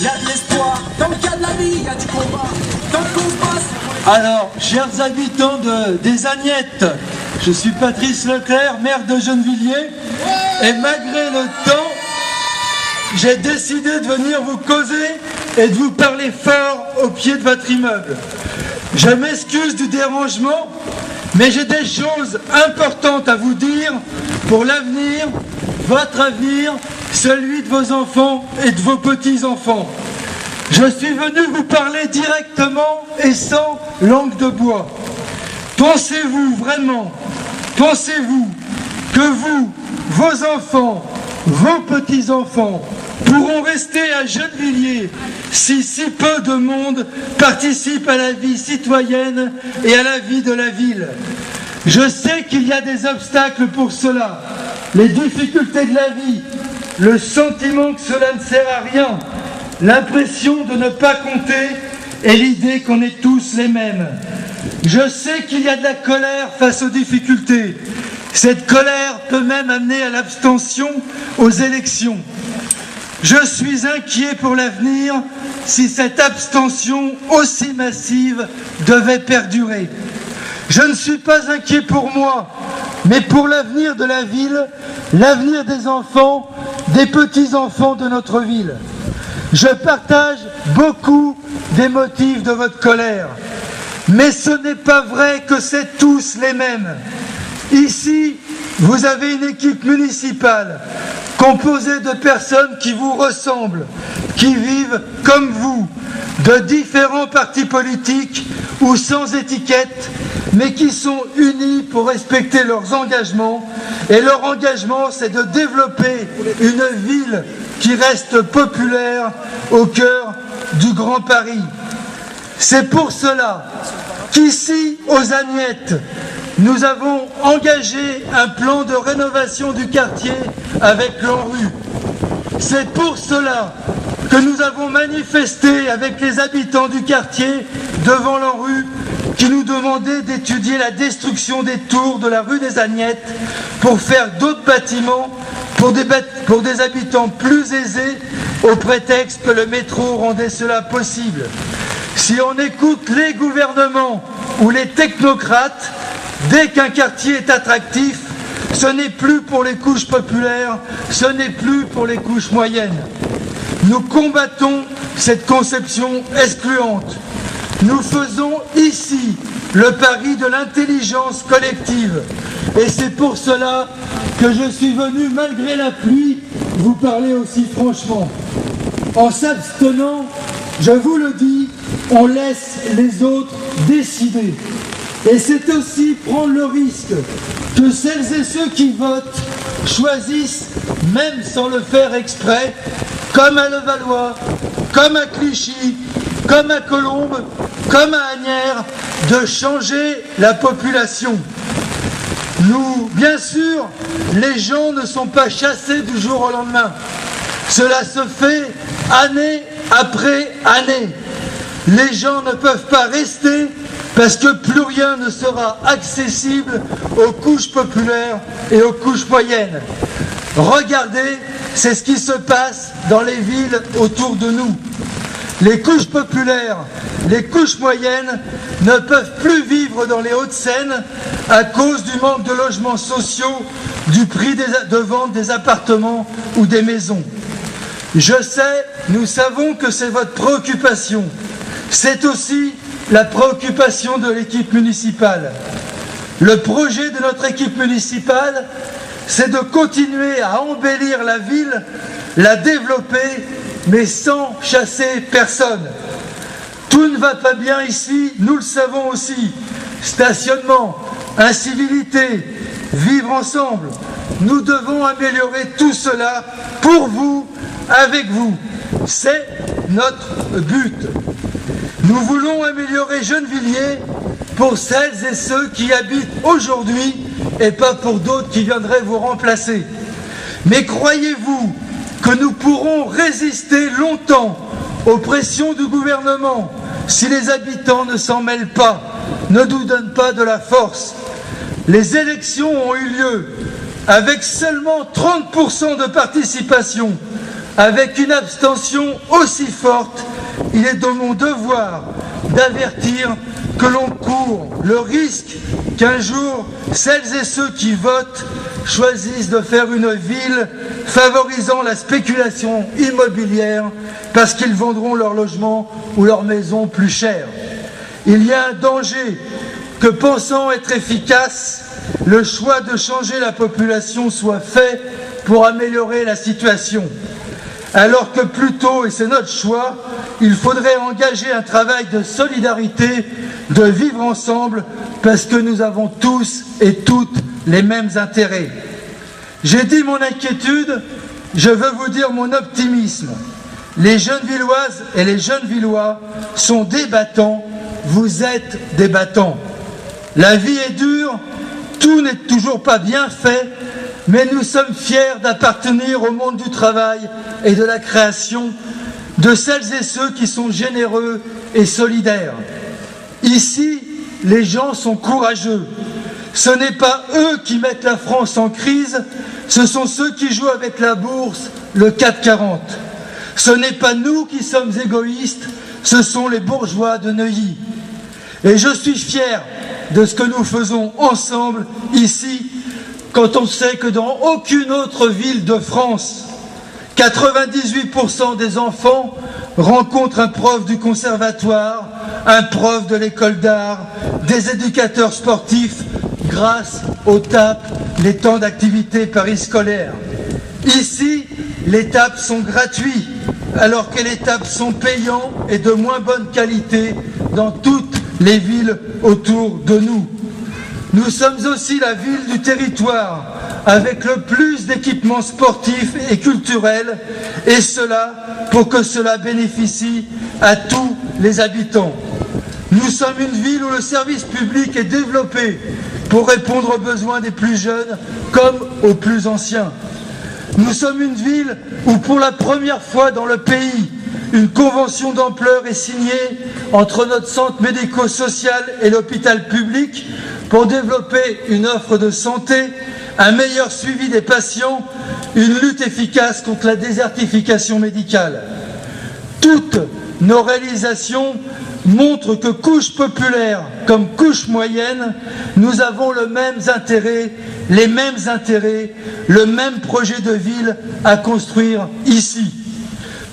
y a de l'espoir. Dans le cas de la vie, il y a du combat. Tant qu'on se passe. Alors, chers habitants des Agnettes, je suis Patrice Leclerc, maire de Gennevilliers, et malgré le temps, j'ai décidé de venir vous causer et de vous parler fort au pied de votre immeuble. Je m'excuse du dérangement, mais j'ai des choses importantes à vous dire pour l'avenir, votre avenir, celui de vos enfants et de vos petits-enfants. Je suis venu vous parler directement et sans langue de bois. Pensez-vous vraiment, pensez-vous que vous, vos enfants, vos petits-enfants pourront rester à Gennevilliers si peu de monde participe à la vie citoyenne et à la vie de la ville? Je sais qu'il y a des obstacles pour cela, les difficultés de la vie, le sentiment que cela ne sert à rien, l'impression de ne pas compter et l'idée qu'on est tous les mêmes. Je sais qu'il y a de la colère face aux difficultés. Cette colère peut même amener à l'abstention aux élections. Je suis inquiet pour l'avenir si cette abstention aussi massive devait perdurer. Je ne suis pas inquiet pour moi, mais pour l'avenir de la ville, l'avenir des enfants, des petits-enfants de notre ville. Je partage beaucoup des motifs de votre colère, mais ce n'est pas vrai que c'est tous les mêmes. Ici, vous avez une équipe municipale composée de personnes qui vous ressemblent, qui vivent comme vous, de différents partis politiques ou sans étiquette, mais qui sont unis pour respecter leurs engagements. Et leur engagement, c'est de développer une ville qui reste populaire au cœur du Grand Paris. C'est pour cela qu'ici, aux Agnettes, nous avons engagé un plan de rénovation du quartier avec l'ANRU. C'est pour cela que nous avons manifesté avec les habitants du quartier devant l'ANRU qui nous demandaient d'étudier la destruction des tours de la rue des Agnettes pour faire d'autres bâtiments pour des habitants plus aisés au prétexte que le métro rendait cela possible. Si on écoute les gouvernements ou les technocrates, dès qu'un quartier est attractif, ce n'est plus pour les couches populaires, ce n'est plus pour les couches moyennes. Nous combattons cette conception excluante. Nous faisons ici le pari de l'intelligence collective. Et c'est pour cela que je suis venu, malgré la pluie, vous parler aussi franchement. En s'abstenant, je vous le dis, on laisse les autres décider. Et c'est aussi prendre le risque que celles et ceux qui votent choisissent, même sans le faire exprès, comme à Levallois, comme à Clichy, comme à Colombes, comme à Asnières, de changer la population. Nous, bien sûr, les gens ne sont pas chassés du jour au lendemain. Cela se fait année après année. Les gens ne peuvent pas rester parce que plus rien ne sera accessible aux couches populaires et aux couches moyennes. Regardez, c'est ce qui se passe dans les villes autour de nous. Les couches populaires, les couches moyennes ne peuvent plus vivre dans les Hauts-de-Seine à cause du manque de logements sociaux, du prix de vente des appartements ou des maisons. Je sais, nous savons que c'est votre préoccupation. C'est aussi la préoccupation de l'équipe municipale. Le projet de notre équipe municipale, c'est de continuer à embellir la ville, la développer, mais sans chasser personne. Tout ne va pas bien ici, nous le savons aussi. Stationnement, incivilité, vivre ensemble. Nous devons améliorer tout cela pour vous, avec vous. C'est notre but. Nous voulons améliorer Gennevilliers pour celles et ceux qui y habitent aujourd'hui et pas pour d'autres qui viendraient vous remplacer. Mais croyez-vous que nous pourrons résister longtemps aux pressions du gouvernement si les habitants ne s'en mêlent pas, ne nous donnent pas de la force? Les élections ont eu lieu avec seulement 30% de participation. avec une abstention aussi forte, il est de mon devoir d'avertir que l'on court le risque qu'un jour, celles et ceux qui votent choisissent de faire une ville favorisant la spéculation immobilière parce qu'ils vendront leur logement ou leur maison plus cher. Il y a un danger que, pensant être efficace, le choix de changer la population soit fait pour améliorer la situation. Alors que plutôt, et c'est notre choix, il faudrait engager un travail de solidarité, de vivre ensemble, parce que nous avons tous et toutes les mêmes intérêts. J'ai dit mon inquiétude, je veux vous dire mon optimisme. Les jeunes Villoises et les jeunes Villois sont des battants, vous êtes des battants. La vie est dure, tout n'est toujours pas bien fait, mais nous sommes fiers d'appartenir au monde du travail et de la création, de celles et ceux qui sont généreux et solidaires. Ici, les gens sont courageux. Ce n'est pas eux qui mettent la France en crise, ce sont ceux qui jouent avec la bourse, le CAC 40. Ce n'est pas nous qui sommes égoïstes, ce sont les bourgeois de Neuilly. Et je suis fier de ce que nous faisons ensemble ici, quand on sait que dans aucune autre ville de France, 98% des enfants rencontrent un prof du conservatoire, un prof de l'école d'art, des éducateurs sportifs grâce aux TAP, les temps d'activité périscolaire. Ici, les TAP sont gratuits, alors que les TAP sont payants et de moins bonne qualité dans toutes les villes autour de nous. Nous sommes aussi la ville du territoire avec le plus d'équipements sportifs et culturels, et cela pour que cela bénéficie à tous les habitants. Nous sommes une ville où le service public est développé pour répondre aux besoins des plus jeunes comme aux plus anciens. Nous sommes une ville où pour la première fois dans le pays, une convention d'ampleur est signée entre notre centre médico-social et l'hôpital public pour développer une offre de santé, un meilleur suivi des patients, une lutte efficace contre la désertification médicale. Toutes nos réalisations montrent que couche populaire comme couche moyenne, nous avons les mêmes intérêts, le même projet de ville à construire ici.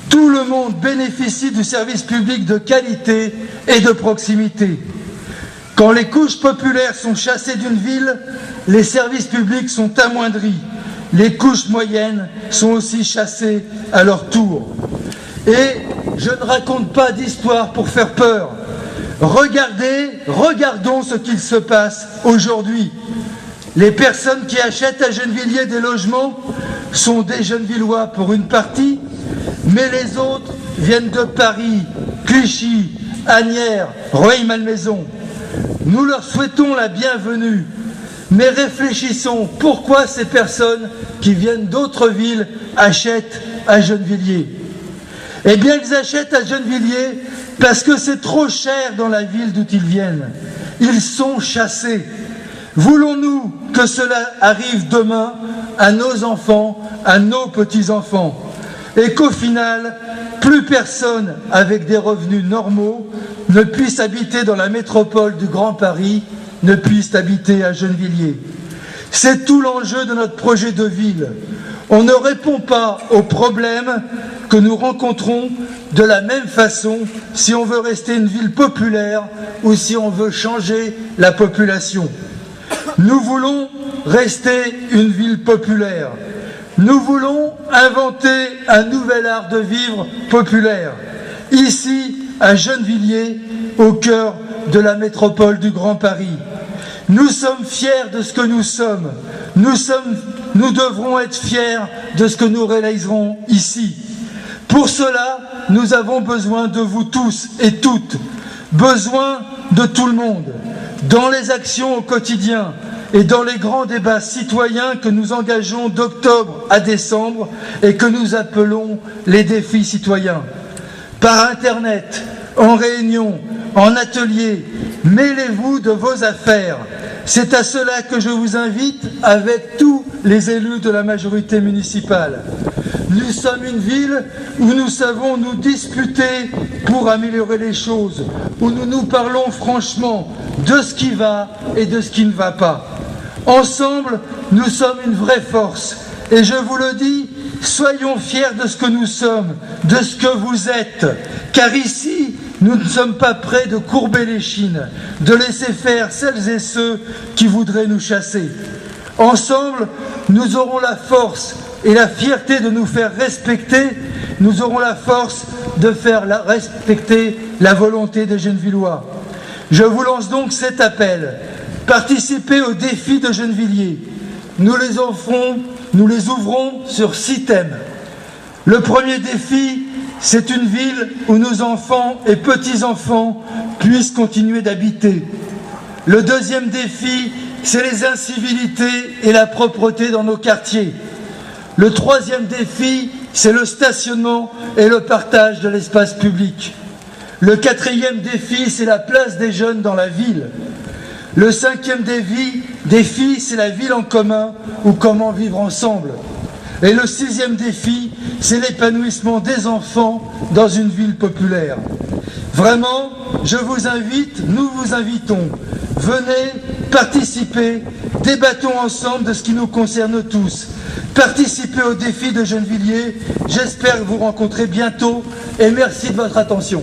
Tout le monde bénéficie du service public de qualité et de proximité. Quand les couches populaires sont chassées d'une ville, les services publics sont amoindris. Les couches moyennes sont aussi chassées à leur tour. Et je ne raconte pas d'histoire pour faire peur. Regardons ce qu'il se passe aujourd'hui. Les personnes qui achètent à Gennevilliers des logements sont des Gennevillois pour une partie, mais les autres viennent de Paris, Clichy, Asnières, Rueil-Malmaison. Nous leur souhaitons la bienvenue, mais réfléchissons pourquoi ces personnes qui viennent d'autres villes achètent à Gennevilliers. Eh bien, ils achètent à Gennevilliers parce que c'est trop cher dans la ville d'où ils viennent. Ils sont chassés. Voulons-nous que cela arrive demain à nos enfants, à nos petits-enfants, et qu'au final, plus personne avec des revenus normaux ne puisse habiter dans la métropole du Grand Paris, ne puisse habiter à Gennevilliers. C'est tout l'enjeu de notre projet de ville. On ne répond pas aux problèmes que nous rencontrons de la même façon si on veut rester une ville populaire ou si on veut changer la population. Nous voulons rester une ville populaire. Nous voulons inventer un nouvel art de vivre populaire. Ici, à Gennevilliers, au cœur de la métropole du Grand Paris. Nous sommes fiers de ce que nous sommes. Nous devrons être fiers de ce que nous réaliserons ici. Pour cela, nous avons besoin de vous tous et toutes, besoin de tout le monde, dans les actions au quotidien et dans les grands débats citoyens que nous engageons d'octobre à décembre et que nous appelons les défis citoyens. Par Internet, en réunion, en atelier, mêlez-vous de vos affaires. C'est à cela que je vous invite avec tous les élus de la majorité municipale. Nous sommes une ville où nous savons nous disputer pour améliorer les choses, où nous nous parlons franchement de ce qui va et de ce qui ne va pas. Ensemble, nous sommes une vraie force. Et je vous le dis, soyons fiers de ce que nous sommes, de ce que vous êtes. Car ici, nous ne sommes pas prêts de courber les chines, de laisser faire celles et ceux qui voudraient nous chasser. Ensemble, nous aurons la force et la fierté de nous faire respecter. Nous aurons la force de faire respecter la volonté des Gennevillois. Je vous lance donc cet appel. Participez au défi de Gennevilliers. Nous les ouvrons sur 6 thèmes. Le premier défi, c'est une ville où nos enfants et petits-enfants puissent continuer d'habiter. Le deuxième défi, c'est les incivilités et la propreté dans nos quartiers. Le troisième défi, c'est le stationnement et le partage de l'espace public. Le quatrième défi, c'est la place des jeunes dans la ville. Le cinquième défi, c'est la ville en commun ou comment vivre ensemble. Et le sixième défi, c'est l'épanouissement des enfants dans une ville populaire. Vraiment, je vous invite, nous vous invitons. Venez, participez, débattons ensemble de ce qui nous concerne tous. Participez au défi de Gennevilliers. J'espère vous rencontrer bientôt et merci de votre attention.